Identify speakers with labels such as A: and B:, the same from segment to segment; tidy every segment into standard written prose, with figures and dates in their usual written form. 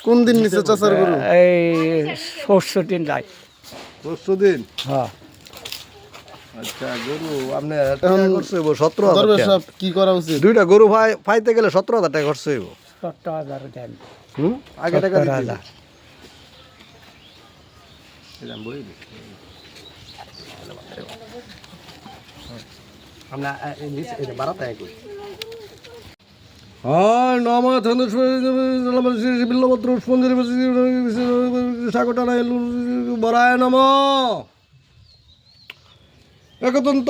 A: কোন দিন নিচে চাচার গরু?
B: এই ৬৪ যায়।
C: ১৪ দিন।
B: হ্যাঁ
C: আচ্ছা, গরু আপনি
A: এখন
C: 17,000
A: দরবেশ
C: টাকা।
A: সাহেব কি করা উচিত?
C: দুইটা গরু পাইতে গেলে 17,000 টাকা খরচ হইব।
B: ৭০,০০০ দেন।
C: আগে টাকা দিতে
B: ৭০,০০০।
C: হয় নমা বিল্লপত্র সাগরটানা বরায় নম একদন্ত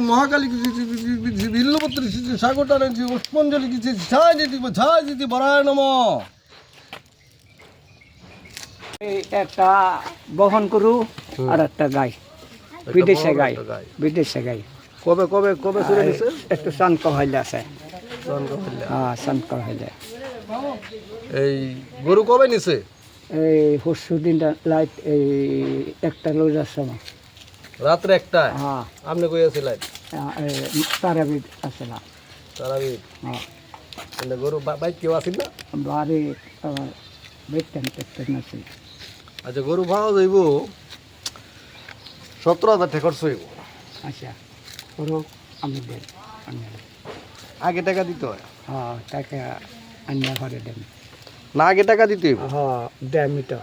C: মহাকালী বিল্লপত্র সাগরটানা পুষ্পাঞ্জলি ছায় দিতে বরায় নম।
B: এই একটা বহন করু আর একটা গাই, বিদেশে গাই, বিদেশে গাই।
C: কবে কবে কবে চলে গেছে?
B: একটু শান্ত হইলে আছে। হ্যাঁ শান্ত হইলে।
C: এই গরু কবে নিছে?
B: এই পরশু দিন লাইট এই একটা রোজার সময়।
C: রাত্রে একটা?
B: হ্যাঁ
C: আপনি কই আছিলেন?
B: তারাবিদ আছে না।
C: তারাবিদ?
B: হ্যাঁ
C: গরু বাইক কেউ আসিল না?
B: বাড়ি বেতন টেকতেন আছে।
C: আচ্ছা, গরু পাওয়া যাইব 17,000 টাকা খরচ হইব।
B: আচ্ছা করো আমি দেন।
C: আগে টাকা দিতে হয়
B: হ্যাঁ টাকা আন্না ঘরে দেন।
C: না? আগে টাকা দিতে হইব।
B: হ্যাঁ দেন তো।